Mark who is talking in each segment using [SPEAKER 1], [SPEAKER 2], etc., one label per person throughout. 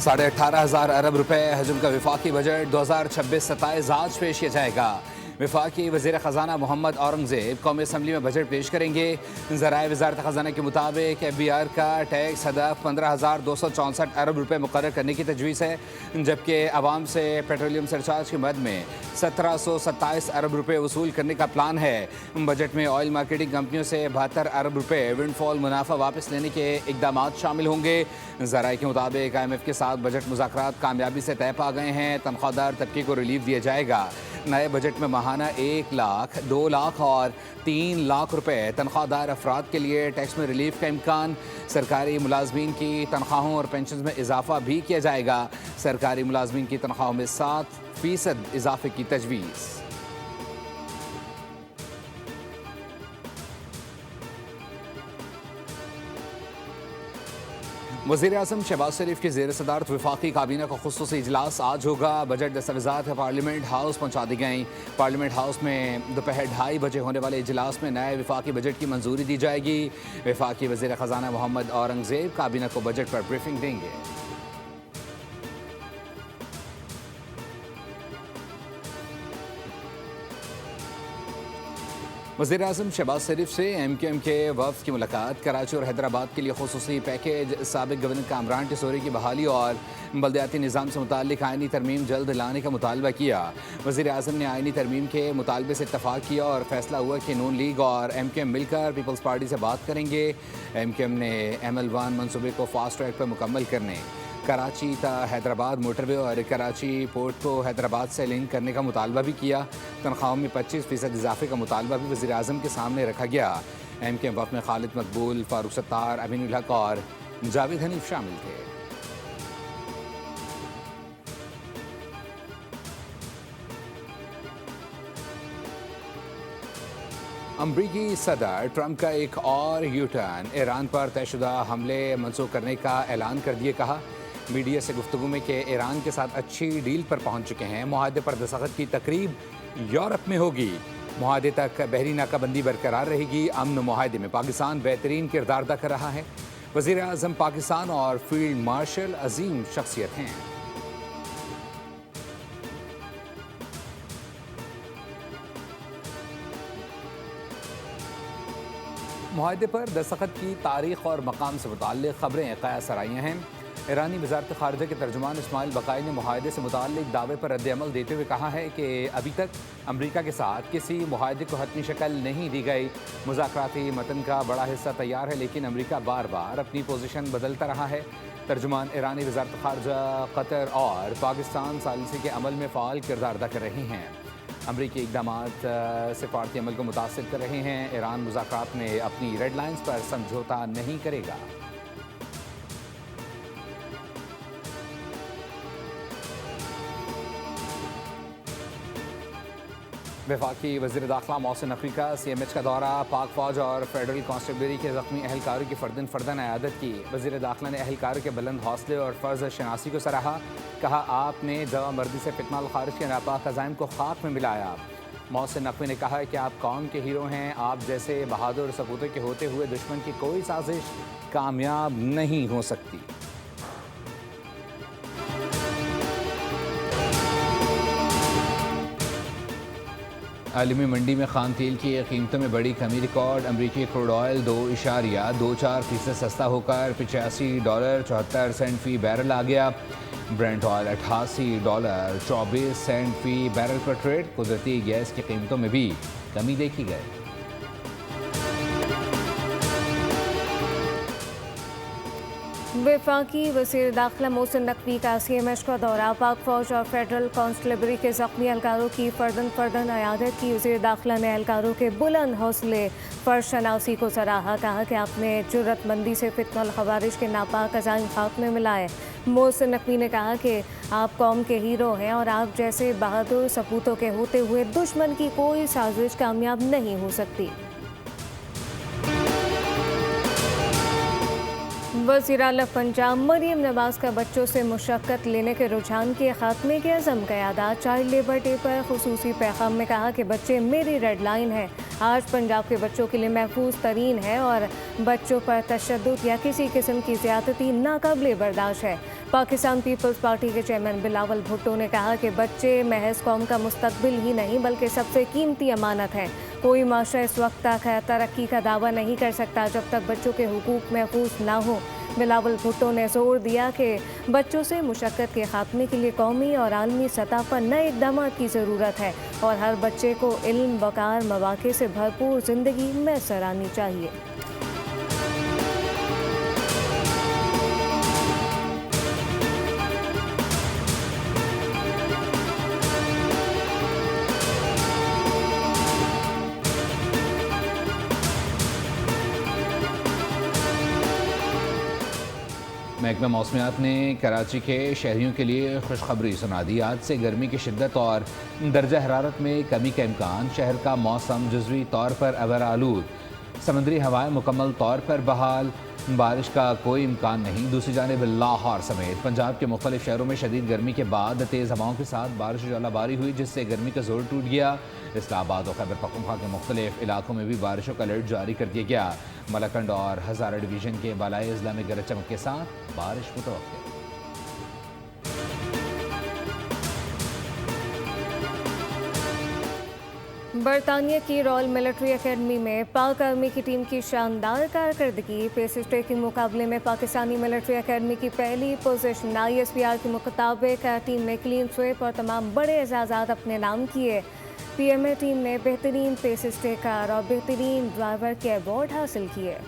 [SPEAKER 1] 18,500 अरब रुपए हजम का विफाकी बजट 2026-27 आज पेश किया जाएगा। विफाकी वज़ीर ख़जाना मोहम्मद औरंगज़ेब कौमी असम्बली में बजट पेश करेंगे। ज़राए वज़ारत ख़जाना के मुताबिक FBR का टैक्स हदफ 15,264 अरब रुपए मुकर्रर करने की तजवीज़ है, जबकि आवाम से पेट्रोलियम सरचार्ज की मद में 1727 अरब रुपए वसूल करने का प्लान है। बजट में ऑयल मार्केटिंग कंपनियों से 72 अरब रुपए विंडफॉल मुनाफा वापस लेने के इकदाम शामिल होंगे। ज़राए के मुताबिक IMF के साथ बजट मुज़ाकरात कामयाबी से तय पा गए हैं। तनख्वाहदार तबके को रिलीफ दिया जाएगा। नए बजट में माहाना 1 लाख, 2 लाख और 3 लाख रुपए तनख्वाहदार अफराद के लिए टैक्स में रिलीफ का इम्कान। सरकारी मुलाजमीन की तनख्वाहों और पेंशन में इजाफा भी किया जाएगा। सरकारी मुलाजमीन की तनख्वाहों में 7% इजाफे की तजवीज़। वज़ीर-ए-आज़म शहबाज शरीफ की ज़ेर सदारत वफाकी काबीना का खुसूसी इजलास आज होगा। बजट दस्तावेज़ात पार्लियामेंट हाउस पहुँचा दी गई। पार्लियामेंट हाउस में दोपहर 2:30 बजे होने वाले इजलास में नए वफाकी बजट की मंजूरी दी जाएगी। वफाकी वज़ीर ख़जाना मोहम्मद औरंगज़ेब काबीना को बजट पर ब्रीफिंग देंगे। वज़ीर-ए-आज़म शहबाज शरीफ से MQM के वफ़द की मुलाकात। कराची और हैदराबाद के लिए खुसूसी पैकेज। साबिक़ गवर्नर कामरान टिसोरी की बहाली और बल्दियाती निज़ाम से मुताल्लिक़ आइनी तरमीम जल्द लाने का मुतालबा किया। वज़ीर-ए-आज़म ने आइनी तरमीम के मुतालबे से इत्तफ़ाक़ किया और फैसला हुआ कि नून लीग और MQM मिलकर पीपल्स पार्टी से बात करेंगे। MQM ने ML1 मनसूबे को फास्ट ट्रैक पर मुकम्मल करने, कराची ता हैदराबाद मोटरवे और कराची पोर्ट को हैदराबाद से लिंक करने का मुतालबा भी किया। तनख्वाहों में 25% इजाफे का मुतालबा भी वज़ीर-ए-आज़म के सामने रखा गया। MQM वफ़द में खालिद मकबूल, फ़ारूक सत्तार, अमीनुल हक और जावेद हनीफ शामिल थे। अमरीकी सदर ट्रंप का एक और यूटर्न। ईरान पर तयशुदा हमले मनसूख करने का ऐलान कर दिए। कहा मीडिया से गुफ्तगू में कि ईरान के साथ अच्छी डील पर पहुंच चुके हैं। मुआहदे पर दस्तखत की तकरीब यूरोप में होगी। मुआहदे तक बहरी नाकाबंदी बरकरार रहेगी। अमन मुआहदे में पाकिस्तान बेहतरीन किरदार अदा कर रहा है। वज़ीर-ए-आज़म पाकिस्तान और फील्ड मार्शल अजीम शख्सियत हैं। मुआहदे पर दस्तखत की तारीख और मकाम से मुताल्लिक़ खबरें क़यास आराइयाँ हैं। ईरानी वज़ारत ख़ारिजा के तर्जुमान इस्माइल बक़ाई ने मुआहदे से मुताल्लिक़ दावे पर रद्द-ए-अमल देते हुए कहा है कि अभी तक अमरीका के साथ किसी मुआहदे को हतमी शक्ल नहीं दी गई। मुज़ाकराती मतन का बड़ा हिस्सा तैयार है, लेकिन अमरीका बार बार अपनी पोजीशन बदलता रहा है। तर्जुमान ईरानी वज़ारत ख़ारिजा कतर और पाकिस्तान सालिसी के अमल में फ़ाल किरदार अदा कर रही हैं। अमरीकी इक़दामात सिफारती अमल को मुतासिर कर रहे हैं। ईरान मुज़ाकरात में अपनी रेड लाइन्स पर समझौता नहीं करेगा। वफाकी वज़ीर दाखिला मोहसिन नकवी का CMH का दौरा। पाक फ़ौज और फेडरल कांस्टेबलरी के ज़ख्मी अहलकारों की फ़र्दन अयादत की। वज़ीर दाखिला ने अहलकारों के बुलंद हौसले और फ़र्ज़ शनासी को सराहा। कहा आपने जवा मर्दी से फितनाल खारिज के नापाक अज़ाइम को खाक में मिलाया। मोहसिन नकवी ने कहा कि आप कौम के हीरो हैं। आप जैसे बहादुर सपूतों के होते हुए दुश्मन की कोई साजिश कामयाब नहीं हो सकती। आलमी मंडी में खाम तेल की कीमतों में बड़ी कमी रिकॉर्ड। अमरीकी क्रूड ऑयल 2.24% सस्ता होकर $85.74 फ़ी बैरल आ गया। ब्रेंट ऑयल $88.24 फ़ी बैरल पर ट्रेड। कुदरती गैस की कीमतों में भी कमी देखी गई।
[SPEAKER 2] वफाकी वज़ीर दाखिला मोहसिन नकवी का CMH का दौरा। पाक फ़ौज और फेडरल कांस्टेबलरी के ज़ख्मी एहलकारों की फ़र्दन अयादत की। वज़ीर दाखिला ने एहलकारों के बुलंद हौसले फ़र्ज़ शनासी को सराहा। कहा कि आपने जुर्रतमंदी से फितनल ख़वारिज के नापाक अज़ाइम खाक में मिलाए। मोहसिन नकवी ने कहा कि आप कौम के हीरो हैं और आप जैसे बहादुर सपूतों के होते हुए दुश्मन की कोई साजिश कामयाब नहीं हो सकती। वज़ीर आला पंजाब मरीम नवाज का बच्चों से मुशक्कत लेने के रुझान के खात्मे के अज़म का यादा चाइल्ड लेबर डे पर खुसूसी पैगाम में कहा कि बच्चे मेरी रेड लाइन है। आज पंजाब के बच्चों के लिए महफूज तरीन है और बच्चों पर तशद्दुद या किसी किस्म की ज़्यादती नाकाबिले बर्दाश्त है। पाकिस्तान पीपल्स पार्टी के चेयरमैन बिलावल भुट्टो ने कहा कि बच्चे महज कौम का मुस्तकबिल ही नहीं बल्कि सबसे कीमती अमानत है। कोई माशरा इस वक्त तक तरक्की का दावा नहीं कर सकता जब तक बच्चों के हुकूक महफूज ना हो। बिलावल भुट्टो ने जोर दिया कि बच्चों से मुशक्कत के खात्मे के लिए कौमी और आलमी सतह पर नए इक़दाम की ज़रूरत है और हर बच्चे को इल्म, वक़ार, मौक़े से भरपूर ज़िंदगी मैसर आनी चाहिए।
[SPEAKER 1] महकमा मौसमियात ने कराची के शहरियों के लिए खुशखबरी सुना दी। आज से गर्मी की शिद्दत और दर्जा हरारत में कमी का इम्कान। शहर का मौसम जुज़वी तौर पर अबर आलूद, समंदरी हवाएं मुकम्मल तौर पर बहाल, बारिश का कोई इम्कान नहीं। दूसरी जानिब लाहौर समेत पंजाब के मुख्तलिफ शहरों में शदीद गर्मी के बाद तेज़ हवाओं के साथ बारिश और ओलाबारी हुई जिससे गर्मी का जोर टूट गया। इस्लामाबाद और खैबर पख्तूनख्वा के मुख्तलिफ इलाकों में भी बारिशों का अलर्ट जारी कर दिया गया। मलकंड और हज़ारा डिवीज़न के बालाई अजला में गरज चमक के साथ बारिश मुतवक्किल।
[SPEAKER 2] बरतानिया की रॉयल मिलिट्री एकेडमी में पाक आर्मी की टीम की शानदार कारकर्दगी। पेस स्ट्रेकिंग मुकाबले में पाकिस्तानी मिलिट्री एकेडमी की पहली पोजीशन। ISPR के मुताबिक टीम ने क्लीन स्वीप और तमाम बड़े एजाज़ात अपने नाम किए। PMA टीम ने बेहतरीन पेस स्ट्रेकर और बेहतरीन ड्राइवर के अवार्ड हासिल किए।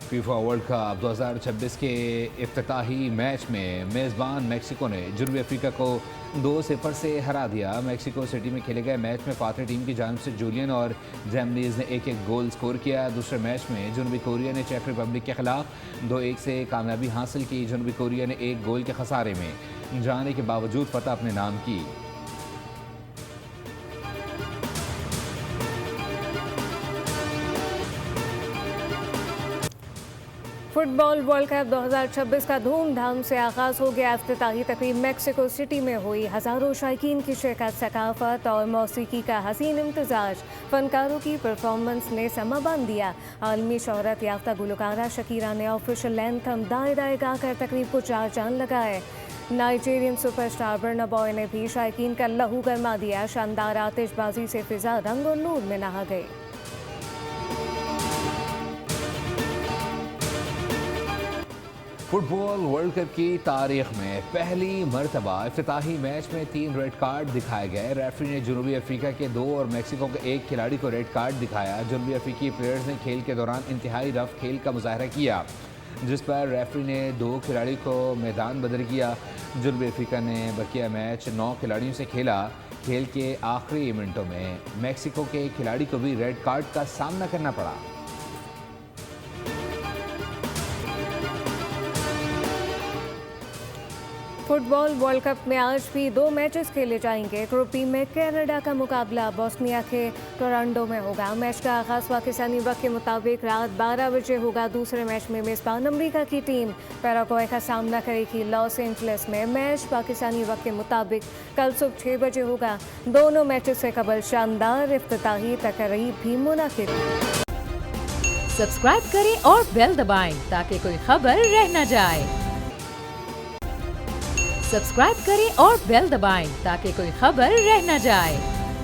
[SPEAKER 1] फीफा वर्ल्ड कप 2026 के इफ्तिताही मैच में मेज़बान मैक्सिको ने जनूबी अफ्रीका को 2-0 से हरा दिया। मैक्सिको सिटी में खेले गए मैच में फातह टीम की जानिब से जूलियन और जैमनीज ने 1-1 गोल स्कोर किया। दूसरे मैच में जनूबी कोरिया ने चेक रिपब्लिक के खिलाफ 2-1 से कामयाबी हासिल की। जनूबी कोरिया ने 1 गोल के खसारे में जाने के बावजूद फतह अपने नाम की।
[SPEAKER 2] फुटबॉल वर्ल्ड कप 2026 का धूमधाम से आगाज़ हो गया। इफ्तिताही तकरीब मैक्सिको सिटी में हुई। हज़ारों शायकीन की शिरकत, सकाफत और मौसीकी का हसीन इम्तिजाज, फनकारों की परफॉर्मेंस ने समा बांध दिया। आलमी शोहरत याफ्ता गुलकारा शकीरा ने ऑफिशियल एंथम दाए दाए गाकर तकरीब को 4 चांद लगाए। नाइजीरियन सुपरस्टार बर्ना बॉय ने भी शायकीन का लहू गरमा दिया। शानदार आतिशबाजी से फिजा रंग और नूर में नहा गई।
[SPEAKER 1] फुटबॉल वर्ल्ड कप की तारीख में पहली मरतबा इफ्तिताही मैच में 3 रेड कार्ड दिखाए गए। रेफरी ने जनूबी अफ्रीका के 2 और मैक्सिको के 1 खिलाड़ी को रेड कार्ड दिखाया। जनूबी अफ्रीकी प्लेयर्स ने खेल के दौरान इंतहाई रफ खेल का मुजाहरा किया जिस पर रेफरी ने 2 खिलाड़ी को मैदान बदल किया। जनूबी अफ्रीका ने बकिया मैच 9 खिलाड़ियों से खेला। खेल के आखिरी मिनटों में मैक्सिको के खिलाड़ी को भी रेड कार्ड का सामना करना पड़ा।
[SPEAKER 2] फुटबॉल वर्ल्ड कप में आज भी 2 मैचेस खेले जाएंगे। ग्रुप बी में कनाडा का मुकाबला बोस्निया के टोरंटो में होगा। मैच का आगाज़ पाकिस्तानी वक्त के मुताबिक रात 12 बजे होगा। दूसरे मैच में मेज़बान अमेरिका की टीम पैराग्वे का सामना करेगी लॉस एंजलिस में। मैच पाकिस्तानी वक्त के मुताबिक कल सुबह 6 बजे होगा। दोनों मैचेस से कबल शानदार इफ्तिताही तकरीब भी मुनाकिद।
[SPEAKER 3] सब्सक्राइब करें और बेल दबाएं ताकि कोई खबर रह न जाए। सब्सक्राइब करें और बेल दबाएं ताकि कोई खबर रह न जाए।